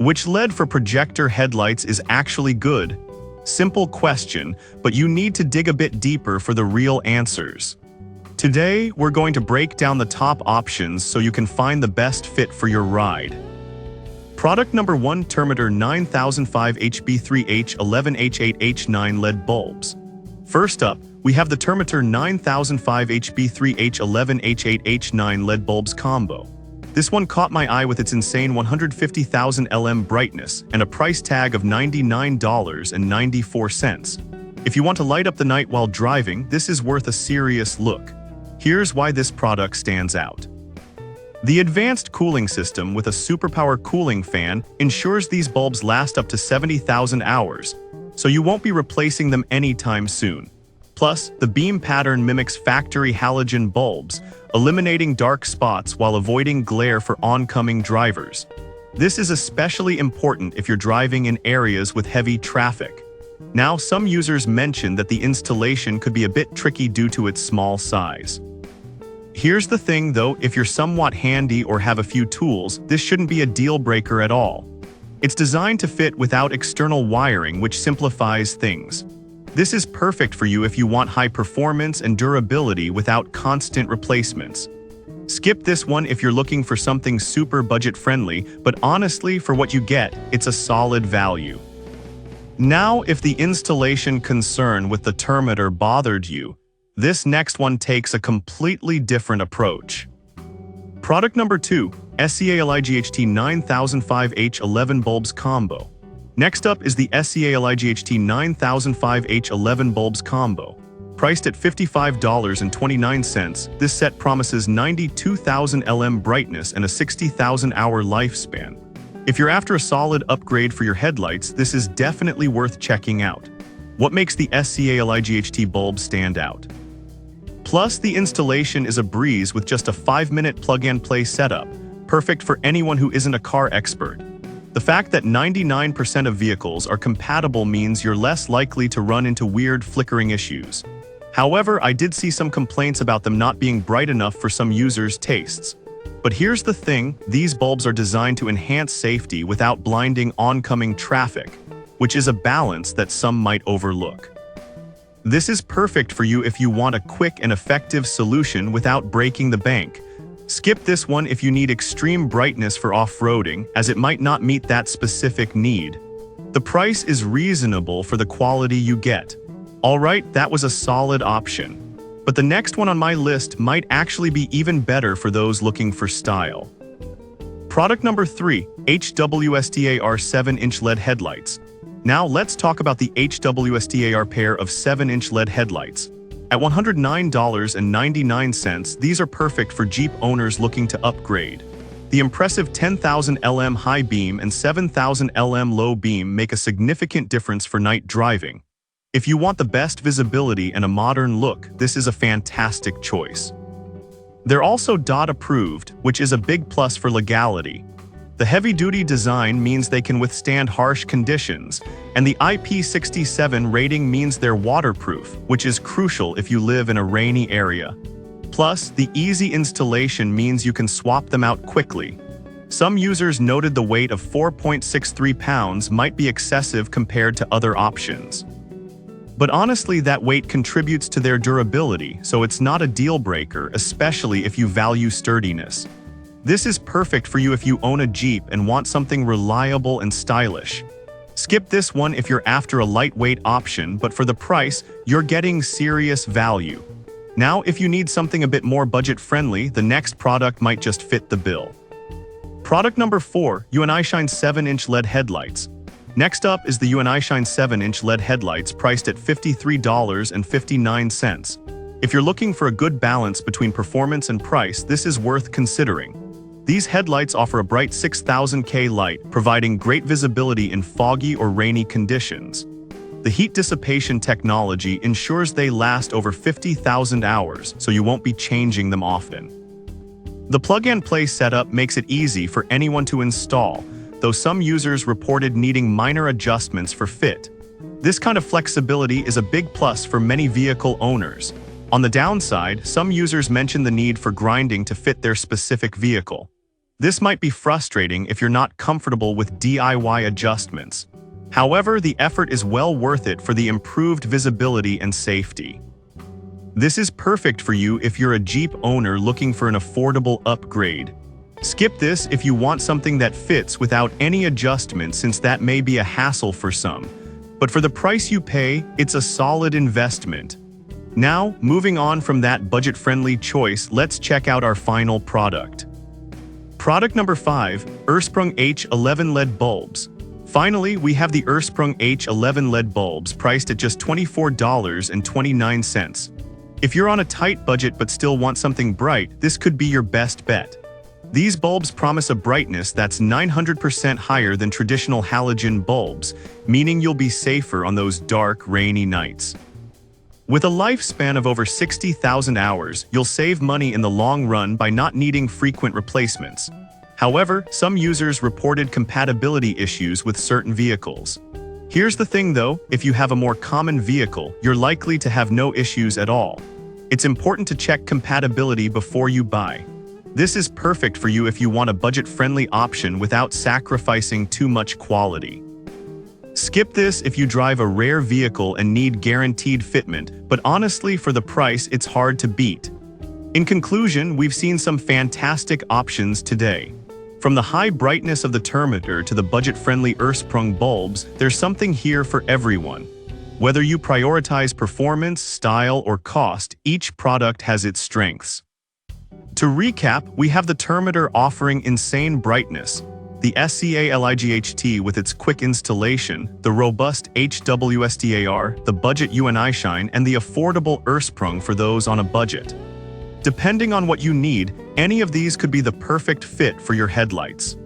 Which LED for projector headlights is actually good? Simple question, but you need to dig a bit deeper for the real answers. Today, we're going to break down the top options so you can find the best fit for your ride. Product number 1, Thermitor 9005 HB3H11H8H9 LED bulbs. First up, we have the Thermitor 9005 HB3H11H8H9 LED bulbs combo. This one caught my eye with its insane 150,000 LM brightness and a price tag of $99.94. If you want to light up the night while driving, this is worth a serious look. Here's why this product stands out. The advanced cooling system with a superpower cooling fan ensures these bulbs last up to 70,000 hours, so you won't be replacing them anytime soon. Plus, the beam pattern mimics factory halogen bulbs, eliminating dark spots while avoiding glare for oncoming drivers. This is especially important if you're driving in areas with heavy traffic. Now, some users mention that the installation could be a bit tricky due to its small size. Here's the thing though, if you're somewhat handy or have a few tools, this shouldn't be a deal breaker at all. It's designed to fit without external wiring, which simplifies things. This is perfect for you if you want high performance and durability without constant replacements. Skip this one if you're looking for something super budget-friendly, but honestly, for what you get, it's a solid value. Now, if the installation concern with the Thermitor bothered you, this next one takes a completely different approach. Product number 2, SEA-LIGHT 9005 H11 bulbs combo. Next up is the SEA-LIGHT 9005 H11 bulbs combo. Priced at $55.29, this set promises 92,000 LM brightness and a 60,000 hour lifespan. If you're after a solid upgrade for your headlights, this is definitely worth checking out. What makes the SEA-LIGHT bulb stand out? Plus, the installation is a breeze with just a 5-minute plug-and-play setup, perfect for anyone who isn't a car expert. The fact that 99% of vehicles are compatible means you're less likely to run into weird flickering issues. However, I did see some complaints about them not being bright enough for some users' tastes. But here's the thing, these bulbs are designed to enhance safety without blinding oncoming traffic, which is a balance that some might overlook. This is perfect for you if you want a quick and effective solution without breaking the bank. Skip this one if you need extreme brightness for off-roading, as it might not meet that specific need. The price is reasonable for the quality you get. Alright, that was a solid option. But the next one on my list might actually be even better for those looking for style. Product number 3, HWSTAR 7-inch LED headlights. Now let's talk about the HWSTAR pair of 7-inch LED headlights. At $109.99, these are perfect for Jeep owners looking to upgrade. The impressive 10,000 LM high beam and 7,000 LM low beam make a significant difference for night driving. If you want the best visibility and a modern look, this is a fantastic choice. They're also DOT approved, which is a big plus for legality. The heavy-duty design means they can withstand harsh conditions, and the IP67 rating means they're waterproof, which is crucial if you live in a rainy area. Plus, the easy installation means you can swap them out quickly. Some users noted the weight of 4.63 pounds might be excessive compared to other options. But honestly, that weight contributes to their durability, so it's not a deal-breaker, especially if you value sturdiness. This is perfect for you if you own a Jeep and want something reliable and stylish. Skip this one if you're after a lightweight option, but for the price, you're getting serious value. Now, if you need something a bit more budget-friendly, the next product might just fit the bill. Product number 4, UNI-Shine 7-inch LED headlights. Next up is the UNI-Shine 7-inch LED headlights priced at $53.59. If you're looking for a good balance between performance and price, this is worth considering. These headlights offer a bright 6000K light, providing great visibility in foggy or rainy conditions. The heat dissipation technology ensures they last over 50,000 hours, so you won't be changing them often. The plug-and-play setup makes it easy for anyone to install, though some users reported needing minor adjustments for fit. This kind of flexibility is a big plus for many vehicle owners. On the downside, some users mention the need for grinding to fit their specific vehicle. This might be frustrating if you're not comfortable with DIY adjustments. However, the effort is well worth it for the improved visibility and safety. This is perfect for you if you're a Jeep owner looking for an affordable upgrade. Skip this if you want something that fits without any adjustment, since that may be a hassle for some. But for the price you pay, it's a solid investment. Now, moving on from that budget-friendly choice, let's check out our final product. Product number 5, Ursprung H11 LED bulbs. Finally, we have the Ursprung H11 LED bulbs priced at just $24.29. If you're on a tight budget but still want something bright, this could be your best bet. These bulbs promise a brightness that's 900% higher than traditional halogen bulbs, meaning you'll be safer on those dark, rainy nights. With a lifespan of over 60,000 hours, you'll save money in the long run by not needing frequent replacements. However, some users reported compatibility issues with certain vehicles. Here's the thing though, if you have a more common vehicle, you're likely to have no issues at all. It's important to check compatibility before you buy. This is perfect for you if you want a budget-friendly option without sacrificing too much quality. Skip this if you drive a rare vehicle and need guaranteed fitment, but honestly, for the price, it's hard to beat. In conclusion, we've seen some fantastic options today. From the high brightness of the Thermitor to the budget-friendly Ursprung bulbs, there's something here for everyone. Whether you prioritize performance, style, or cost, each product has its strengths. To recap, we have the Thermitor offering insane brightness, the SCA-LIGHT with its quick installation, the robust HWSTAR, the budget UNI Shine, and the affordable Ursprung for those on a budget. Depending on what you need, any of these could be the perfect fit for your headlights.